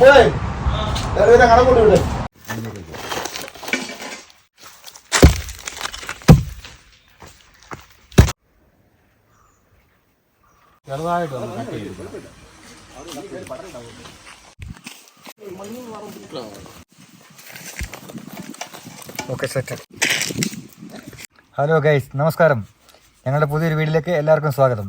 ചെറുതായിട്ട് okay set. Hello guys, നമസ്കാരം. ഞങ്ങളുടെ പുതിയൊരു വീട്ടിലേക്ക് എല്ലാവർക്കും സ്വാഗതം.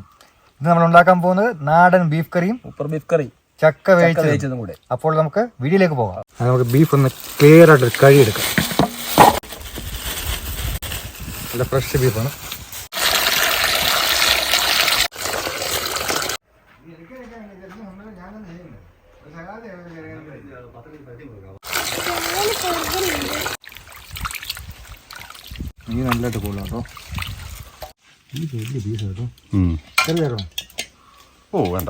ഇന്ന് നമ്മൾ ഉണ്ടാക്കാൻ പോകുന്നത് നാടൻ ബീഫ് കറിയും ബീഫ് കറി ചക്ക വേവിച്ചതും കൂടെ. അപ്പോൾ നമുക്ക് വീഡിയോയിലേക്ക് പോകാം. നമുക്ക് ബീഫ് ഒന്ന് ക്ലിയർ ആയിട്ട് കഴുകിയെടുക്കാം. നല്ല ഫ്രഷ് ബീഫാണ്. നീ നല്ലതായിട്ട് കൊള്ളാം കേട്ടോ. ഈ വലിയ പീസ് കേട്ടോ. ചെറിയ ഓ വേണ്ട.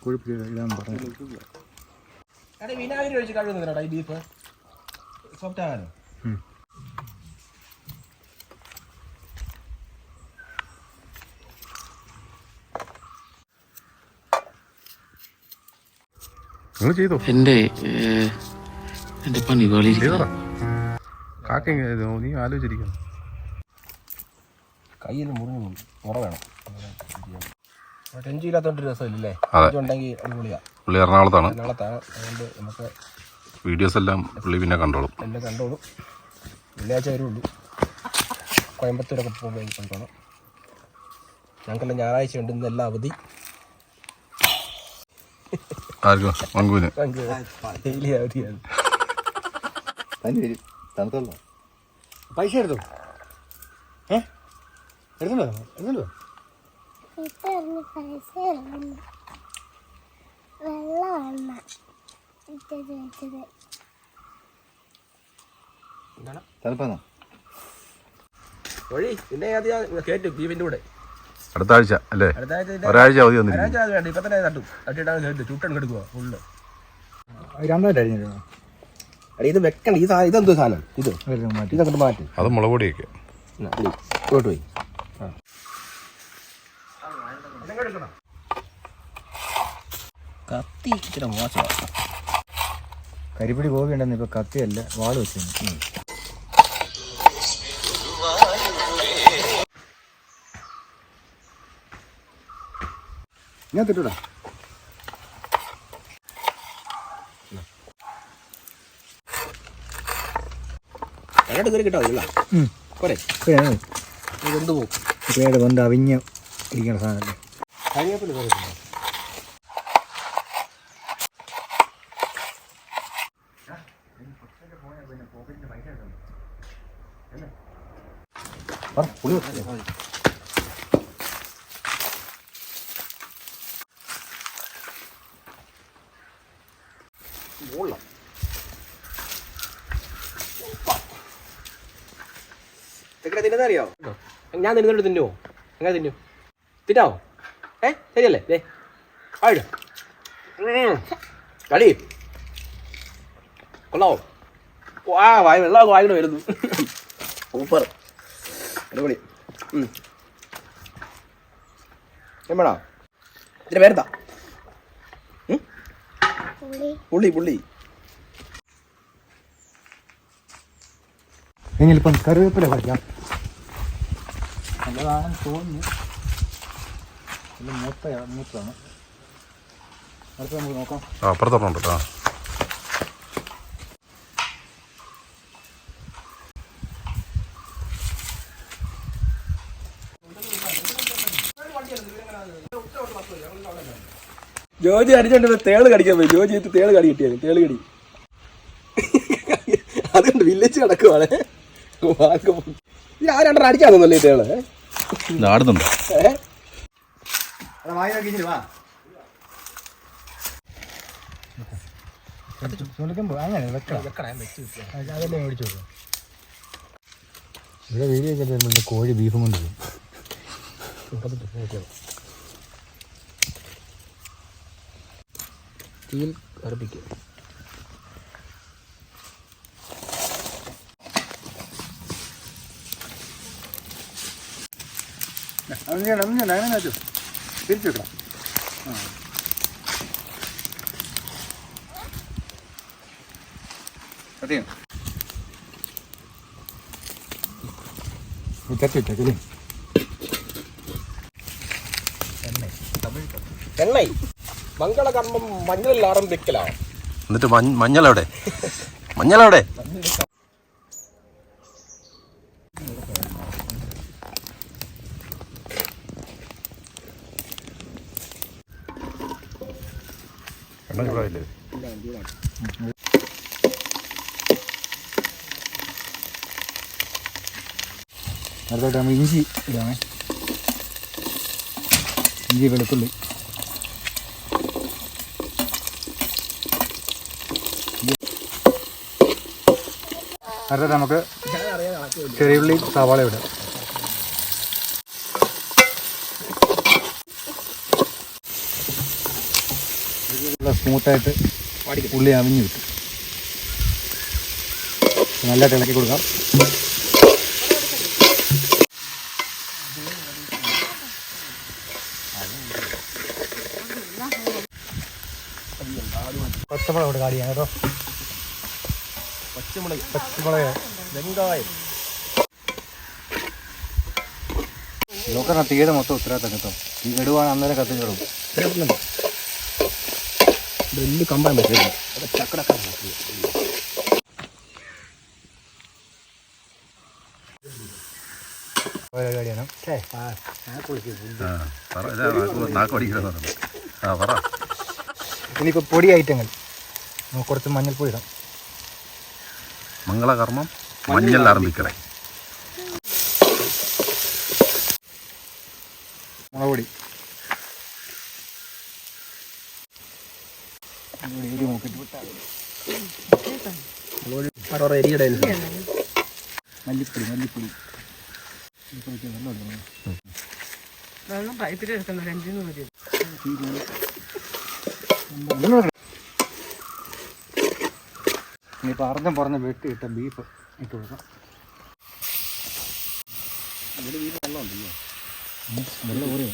കുഴപ്പമില്ല. വിനാഗിരി ഒഴിച്ച് കഴുകുന്നതിനാ ഈ ബീഫ് സോഫ്റ്റ് ആകാനോ? ചെയ്തോ എന്റെ പണി കളി കാക്ക നീ ആലോചിച്ചിരിക്കണം. കയ്യിൽ മുറിഞ്ഞു മുറ വേണം. ടെൻഷൻ ഇല്ലാത്തോണ്ട് രസമില്ലേ? ഉണ്ടെങ്കിൽ അടിപൊളിയാ. പുള്ളി എറണാകുളത്താണ്. അതുകൊണ്ട് നമുക്ക് വീഡിയോസ് എല്ലാം പുള്ളി പിന്നെ കണ്ടോളും. എല്ലാം കണ്ടോളും. വെള്ളിയാഴ്ച വരുള്ളൂ. കോയമ്പത്തൂരൊക്കെ പോകുമ്പോൾ കൊണ്ടുപോകണം. ഞങ്ങൾക്കെല്ലാം ഞായറാഴ്ച ഉണ്ട്. ഇന്നെല്ലാം അവധി. പൈസ എടുത്തോ? എടുത്തോ? തണുപ്പാണോ? വഴി പിന്നെ കേട്ടു ബീഫിന്റെ കൂടെ അടുത്ത ആഴ്ച അല്ലേ? ഒരാഴ്ച അവധി വന്നിരിക്കും. ഇപ്പൊ തന്നെ തട്ടും. തട്ടിയിട്ടാണ് കേട്ടു. ചുട്ടൻ കെടുക്കുക ഫുള്ള്. ഇത് വെക്കണ്ട. ഈ സാധനം ഇതെന്തോ സാധനം? ഇതൊക്കെ മാറ്റി. അത് മുളക് പൊടിയൊക്കെ ഇങ്ങോട്ട് പോയി. കത്തി ഇച്ചിരി മോശമാണ്. കരിപ്പിടി ഗോപി ഉണ്ടെന്ന് ഇപ്പൊ കത്തിയല്ല, വാള് വെച്ചു. ഞാൻ തിട്ടൂടാ. കൊണ്ട് അവിഞ്ഞ് ഇരിക്കണ സാധനം. അറിയോ? ഞാൻ നിന്നിട്ട് തിന്നുവോ? എങ്ങനെ തിന്നു? തിന്നാവോ? ശരിയല്ലേ? കളി കൊള്ളാവോ? വായ വെള്ളം വായിക്കൊണ്ട് വരുന്നു. സൂപ്പർ, അടിപൊളി. എമ്മടാ ഇതിന്റെ പേരെന്താ? പുള്ളി. എങ്ങനിപ്പം കറിവേപ്പില പറിക്കാം. നല്ലതാണെന്ന് തോന്നുന്നു. മൂത്താണ്. അടുത്ത് നമുക്ക് നോക്കാം. അപ്പുറത്തോട്ടുണ്ട്. ജോജി അടിച്ചോണ്ട് തേള് കടിക്കാൻ പോയി. ജോജി തേള് കടി കിട്ടിയത്. തേള് കടി അതുകൊണ്ട് വില്ലേജ് കിടക്കുവാണ്. ആരാണ്ടോ അടിക്കാൻ തോന്നല്ലേ ഈ തേള്? ആടുന്നുണ്ടോ? അങ്ങനെ വെക്കണം. അതെല്ലാം മേടിച്ചു നോക്കാം. ഇവിടെ വീഡിയോ ഒക്കെ തരുമ്പോൾ കോഴി ബീഫും കൊണ്ട് പോകും. തീയിൽ കറുപ്പിക്കുക. അങ്ങനെ വെച്ചു തിരിച്ചു വെക്കണം. അതെയോ ചട്ടി വെച്ചേക്കല്ലേ. എണ്ണ മംഗളകർമ്മം മഞ്ഞളിൽ ആരംഭിക്കലാണ്. എന്നിട്ട് മഞ്ഞളെവിടെ? മഞ്ഞളെവിടെ? എണ്ണ ചൂടായില്ലേ? അടുത്തായിട്ട് നമ്മൾ ഇഞ്ചി ഇടാമേ. ഇഞ്ചി വെളുത്തുള്ളി അടുത്തായിട്ട് നമുക്ക് ചെറിയുള്ളി സവാള ഇടാം. സ്മൂത്തായിട്ട് ഉള്ളി അവിഞ്ഞ് കിട്ടും. നല്ലതായിട്ട് ഇളക്കി കൊടുക്കാം. പച്ചമുളക് ഇവിടെ കാടിയാണ് കേട്ടോ. പച്ചമുളക് വെങ്കായം നോക്കണം. തീരെ മൊത്തം ഉത്തരവാദിത്തം കേട്ടോ. ഈ കെടുവാണ് അന്നേരം കത്തി കെടും. വലിയ കമ്പാൻ പറ്റില്ല. ചക്കടക്കാൻ പരിപാടിയാണ്. ഇനിയിപ്പോൾ പൊടി ഐറ്റങ്ങൾ നമുക്ക് കുറച്ച് മഞ്ഞൾപ്പൊടി ഇടാം. മംഗളകർമ്മം മഞ്ഞൾ ആരംഭിക്കണേ. മുളക് പൊടി എരി നോക്കിയിട്ട് വിട്ടാൽ എരിയുടെ മല്ലിപ്പൊടി വെള്ളം പൈപ്പിലെടുക്കുന്ന 5 മതി. ഇനിയിപ്പോൾ പറഞ്ഞ വെട്ടി ഇട്ട ബീഫ് ഇട്ട് കൊടുക്കാം. വെള്ളം ഊറിയോ?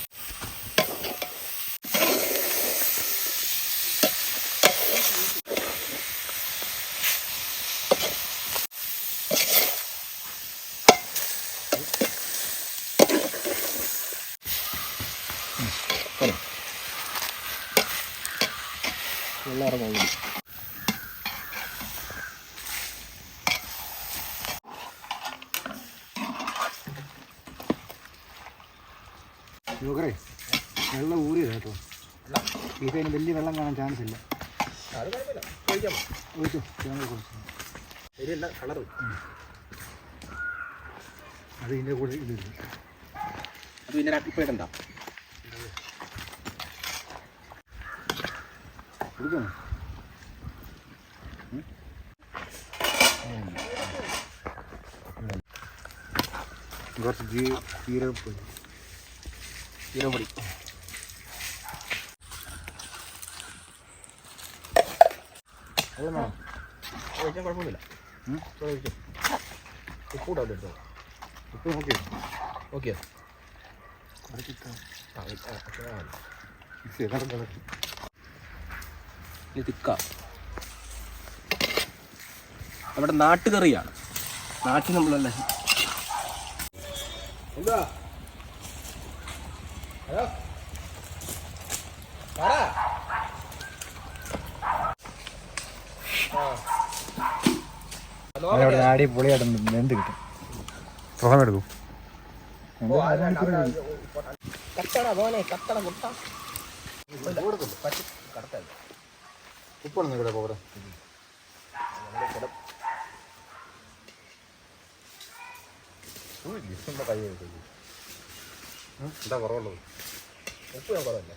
വെള്ളം ഇറങ്ങും. ഷുഗറേ വെള്ളം ഊറിയത് കേട്ടോ. ബീഫ് അതിന് വലിയ വെള്ളം കാണാൻ ചാൻസ് ഇല്ല. അത് കുഴപ്പമില്ല, കഴിക്കാം. ഒഴിച്ചോ കുറച്ച് എരിയല്ല, കളറ് അത് ഇതിൻ്റെ കൂടെ ഇതില്ല. അത് പിന്നെ ഇപ്പം ഇടണ്ട. കൊടുക്കണോ? കുറച്ച് ജീരകപ്പൊടി ജീരകപ്പൊടി കഴിക്കാൻ കുഴപ്പമൊന്നുമില്ല. ഉപ്പൂടെ എടുത്തോ. ഉപ്പ് നോക്കിയോ? ഓക്കെ തിക്ക നമ്മുടെ നാട്ടുകറിയാണ്. നാട്ടിൽ നമ്മളല്ല. എന്താ ആടി പൊളിയായിട്ട് വെന്ത് കിട്ടും. സമയം എടുക്കും. ഉപ്പാണ് ഇവിടെ പോരാ. എന്താ കുറവുള്ളത്? ഉപ്പ് ഞാൻ കുറവല്ലേ?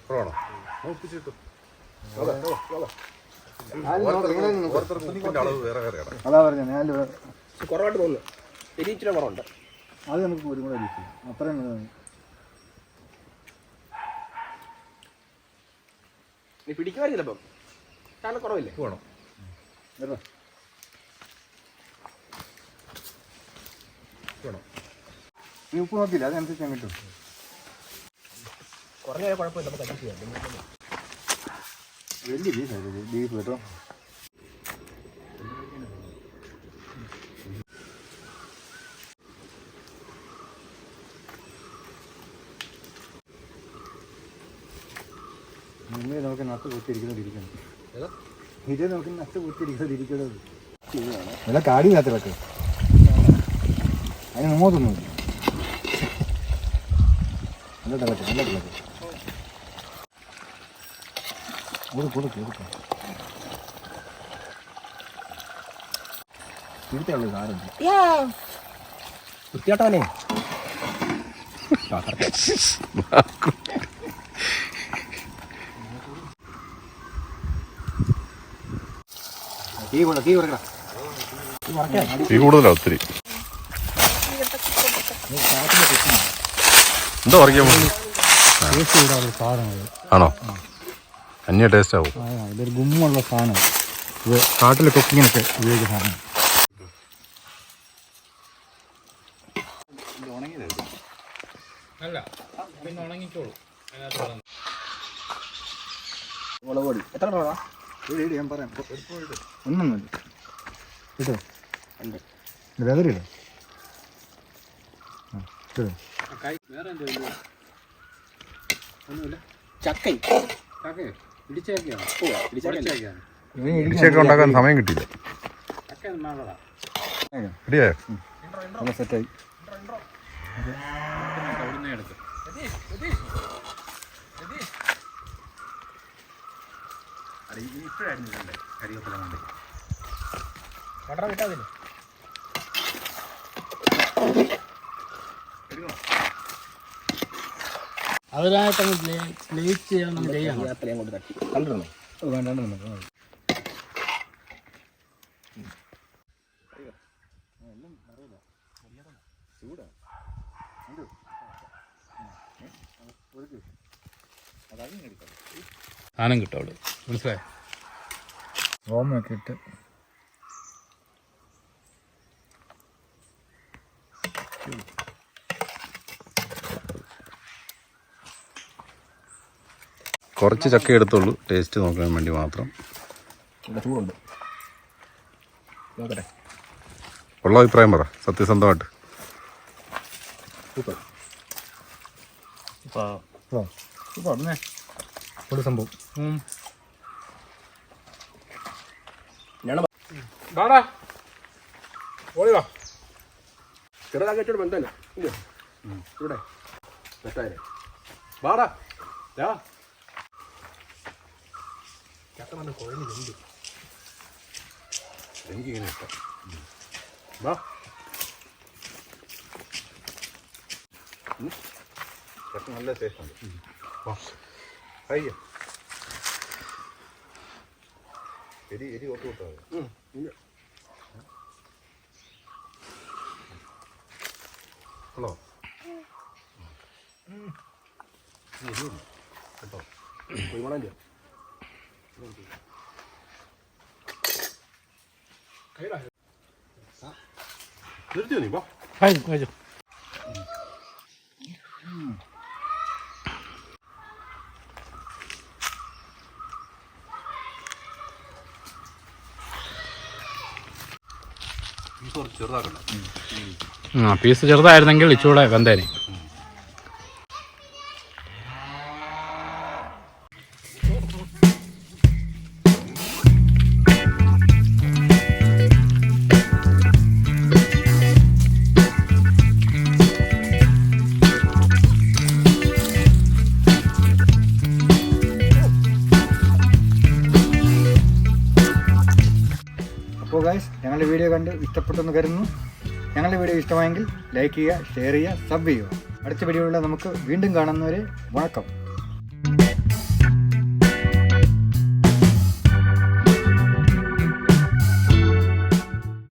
കുറവാണോ? ഒപ്പിച്ചിട്ടു. അളവ് വേറെ വേറെയാണ്. അതാ പറഞ്ഞ ഞാൻ കുറവായിട്ട് തോന്നുന്നു. എരിച്ചിരി കുറവുണ്ട്. അത് നമുക്ക് ഒരു കൂടെ അത്രയും നീ പിടിക്കുമായിരിക്കില്ല ഇപ്പം. കാരണം കുറവില്ലേ? വേണം. നീ ഉപ്പ് നോക്കിയില്ല, അതനുസരിച്ച് ഞാൻ കിട്ടും. കുറഞ്ഞ കുഴപ്പമില്ല, നമുക്ക് അഡ്ജസ്റ്റ് ചെയ്യാം. വലിയ ബീഫാണ് ബീഫ് കേട്ടോ. ഇതേ നമുക്ക് നട്ട് കുത്തിയിരിക്കുന്നതിരിക്കണം. ഇതേ നമുക്ക് നട്ട് കുത്തിയിരിക്കുന്നതിരിക്കുന്നത് നല്ല കാടി കാത്തിലൊക്കെ അതിന് നമ്മോതൊന്നുമില്ല. നല്ല തിളക്കം, നല്ല തിളക്കം. കൊടുക്കും തീർച്ചയായുള്ള സാധനം വൃത്തിയാട്ടാനേ. തീ കൊടുക്കണം. തീ കൂടുതലാ ഒത്തിരി. എന്താ പറിക്കാൻ ആണോ? അന്യ ടേസ്റ്റ് ആവും. ഇതൊരു ഗുമ്മുള്ള സാധനം. ഇത് കാട്ടിലെ കുക്കിങ്ങിനൊക്കെ ഉപയോഗിക്കുന്ന സാധനം. മുളക് പൊടി എത്ര രൂപ? ഞാൻ പറയാം. ഒന്നൊന്നുമില്ല കേട്ടോ. വെതറില്ല. ഇടിച്ചൊക്കെ ഉണ്ടാക്കാൻ സമയം കിട്ടിയില്ല. റെഡിയായോ? സെറ്റായി. വടറ കിട്ടാതില്ല. അതിനായിട്ടങ്ങ് ലേറ്റ് ചെയ്യാൻ നമ്മൾ ചെയ്യാം. ഞാൻ കൊണ്ട് തട്ടി കണ്ടിരുന്നോ? വേണ്ട. സാധനം കിട്ടും അവിടെ, മനസ്സിലായോ? ഓമയൊക്കെ ഇട്ട് കുറച്ച് ചക്ക എടുത്തുള്ളൂ, ടേസ്റ്റ് നോക്കാൻ വേണ്ടി മാത്രം. ചൂടുണ്ട്, നോക്കട്ടെ. ഉള്ള അഭിപ്രായം പറ സത്യസന്ധമായിട്ട്. സൂപ്പർ ഒരു സംഭവം. ചെറുതാക്കിയിട്ട് ബന്ധമല്ല ഇല്ല ഇവിടെ തെറ്റായാലേ വാടാ ചക്ക നല്ല കുഴഞ്ഞ് വെന്തു. എനിക്കിങ്ങനെ ഇഷ്ടം. വാ ചക്ക നല്ല ടേസ്റ്റ് ഉണ്ട്. അയ്യോ എരി ഒത്തു കൊടുത്താൽ ഹലോ കേട്ടോ കുഴിമണൻ്റെ നിർത്തിയോ നീ? കഴിച്ചു. ചെറുതാക്കണ്ട. പീസ് ചെറുതായിരുന്നെങ്കിൽ ഇച്ചൂടെ വെന്തേനെ. അപ്പോൾ ഗൈസ്, ഞങ്ങളുടെ വീഡിയോ കണ്ട് ഇഷ്ടപ്പെട്ടെന്ന് കരുതുന്നു. ഞങ്ങളുടെ വീഡിയോ ഇഷ്ടമായെങ്കിൽ ലൈക്ക് ചെയ്യുക, ഷെയർ ചെയ്യുക, സബ് ചെയ്യുക. അടുത്ത വീഡിയോയിൽ നമുക്ക് വീണ്ടും കാണുന്നവരെ വണക്കം.